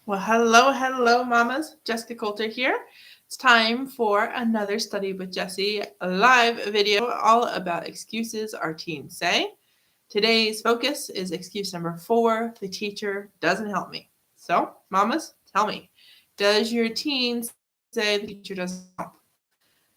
Well, hello, mamas. Jessica Coulter here. It's time for another Study with Jessie live video all about excuses our teens say. Today's focus is excuse number 4, the teacher doesn't help me. So, mamas, tell me, does your teen say the teacher doesn't help?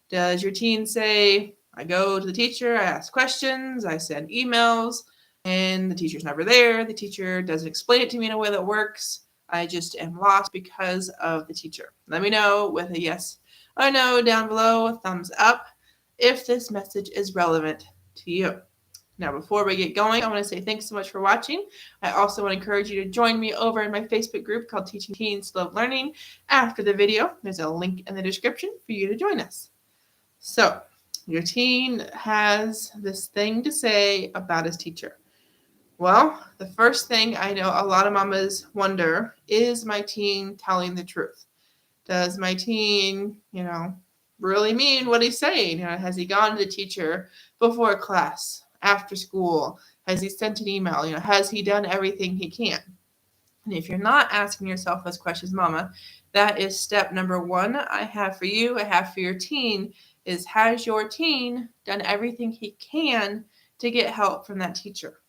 Does your teen say, I go to the teacher, I ask questions, I send emails, and the teacher's never there. The teacher doesn't explain it to me in a way that works. I just am lost because of the teacher. Let me know with a yes or no down below, a thumbs up, if this message is relevant to you. Now, before we get going, I want to say thanks so much for watching. I also want to encourage you to join me over in my Facebook group called Teaching Teens Love Learning. After the video, there's a link in the description for you to join us. So, your teen has this thing to say about his teacher. Well, the first thing I know a lot of mamas wonder, is my teen telling the truth? Does my teen, really mean what he's saying? Has he gone to the teacher before class, after school? Has he sent an email? Has he done everything he can? And if you're not asking yourself those questions, mama, that is step number 1 I have for you, I have for your teen, is has your teen done everything he can to get help from that teacher?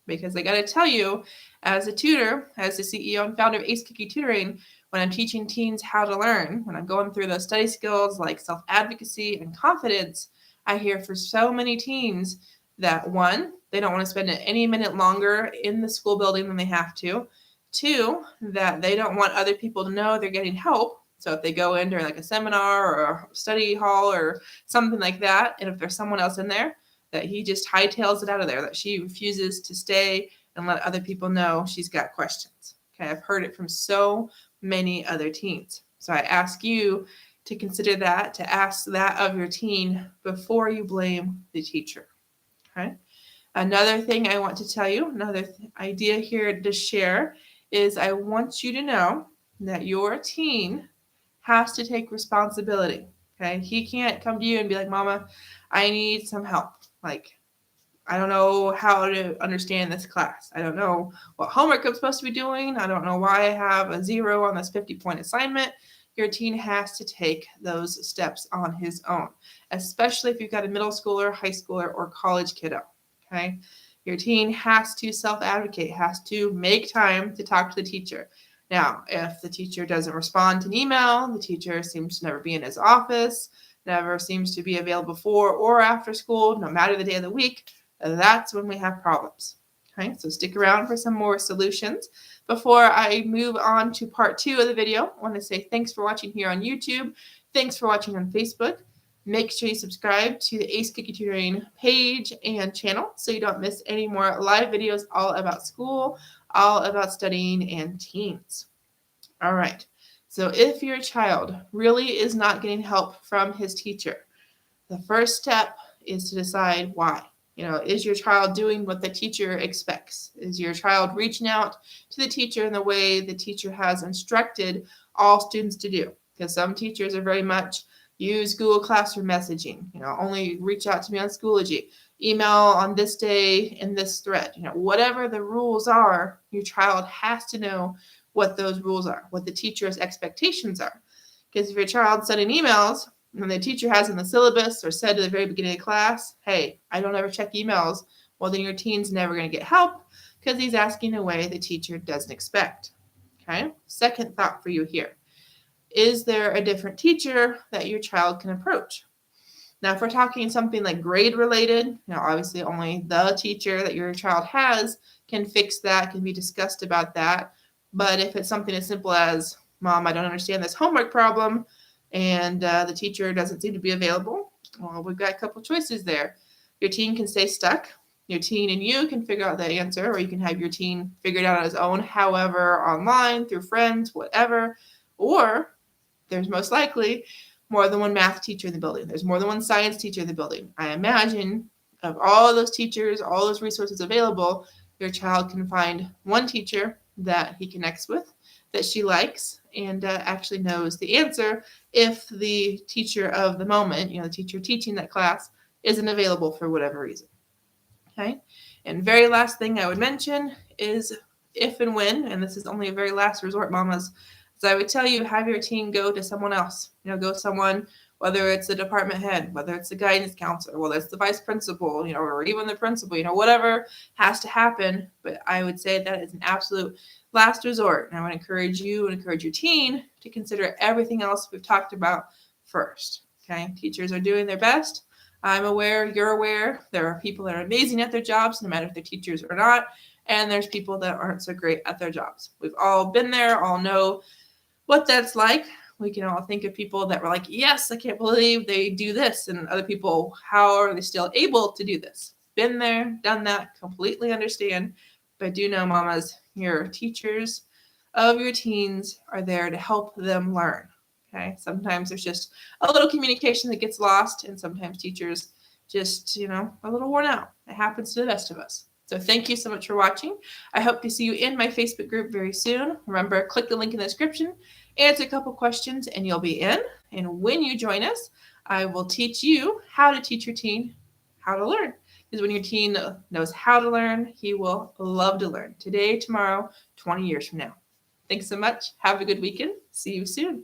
Because I got to tell you, as a tutor, as the CEO and founder of Ace Cookie Tutoring, when I'm teaching teens how to learn, when I'm going through those study skills like self-advocacy and confidence, I hear for so many teens that 1, they don't want to spend any minute longer in the school building than they have to. 2, that they don't want other people to know they're getting help. So if they go in during like a seminar or a study hall or something like that, and if there's someone else in there, that he just hightails it out of there, that she refuses to stay and let other people know she's got questions. Okay, I've heard it from so many other teens. So I ask you to consider that, to ask that of your teen before you blame the teacher. Okay. Another thing I want to tell you, another idea here to share, is I want you to know that your teen has to take responsibility. Okay. He can't come to you and be like, Mama, I need some help. Like, I don't know how to understand this class. I don't know what homework I'm supposed to be doing. I don't know why I have a 0 on this 50-point assignment. Your teen has to take those steps on his own, especially if you've got a middle schooler, high schooler, or college kiddo. Okay. Your teen has to self-advocate, has to make time to talk to the teacher. Now, if the teacher doesn't respond to an email, the teacher seems to never be in his office, never seems to be available before or after school, no matter the day of the week, that's when we have problems. Okay, so stick around for some more solutions. Before I move on to part 2 of the video, I want to say thanks for watching here on YouTube. Thanks for watching on Facebook. Make sure you subscribe to the Ace Cookie Tutoring page and channel so you don't miss any more live videos all about school, all about studying and teens. All right, so if your child really is not getting help from his teacher, the first step is to decide why. Is your child doing what the teacher expects? Is your child reaching out to the teacher in the way the teacher has instructed all students to do? Because some teachers are very much use Google Classroom messaging, only reach out to me on Schoology, email on this day in this thread, whatever the rules are, your child has to know what those rules are, what the teacher's expectations are. Because if your child's sending emails and the teacher has in the syllabus or said at the very beginning of class, hey, I don't ever check emails, well, then your teen's never going to get help because he's asking in a way the teacher doesn't expect. Okay? Second thought for you here. Is there a different teacher that your child can approach? Now, if we're talking something like grade related, obviously only the teacher that your child has can fix that, can be discussed about that. But if it's something as simple as, Mom, I don't understand this homework problem, and the teacher doesn't seem to be available, well, we've got a couple choices there. Your teen can stay stuck. Your teen and you can figure out the answer, or you can have your teen figure it out on his own, however, online, through friends, whatever. Or there's most likely more than one math teacher in the building. There's more than one science teacher in the building. I imagine of all those teachers, all those resources available, your child can find one teacher that he connects with, that she likes, and actually knows the answer if the teacher of the moment, the teacher teaching that class, isn't available for whatever reason. Okay? And very last thing I would mention is if and when, and this is only a very last resort, mamas, so I would tell you, have your teen go to someone else. Go someone, whether it's the department head, whether it's the guidance counselor, whether it's the vice principal, or even the principal, whatever has to happen. But I would say that is an absolute last resort. And I would encourage you and encourage your teen to consider everything else we've talked about first. Okay, teachers are doing their best. I'm aware, you're aware. There are people that are amazing at their jobs, no matter if they're teachers or not. And there's people that aren't so great at their jobs. We've all been there, all know what that's like. We can all think of people that were like, yes, I can't believe they do this. And other people, how are they still able to do this? Been there, done that, completely understand. But do know, mamas, your teachers of your teens are there to help them learn. Okay. Sometimes there's just a little communication that gets lost, and sometimes teachers just, a little worn out. It happens to the best of us. So thank you so much for watching. I hope to see you in my Facebook group very soon. Remember, click the link in the description, answer a couple questions, and you'll be in. And when you join us, I will teach you how to teach your teen how to learn. Because when your teen knows how to learn, he will love to learn. Today, tomorrow, 20 years from now. Thanks so much. Have a good weekend. See you soon.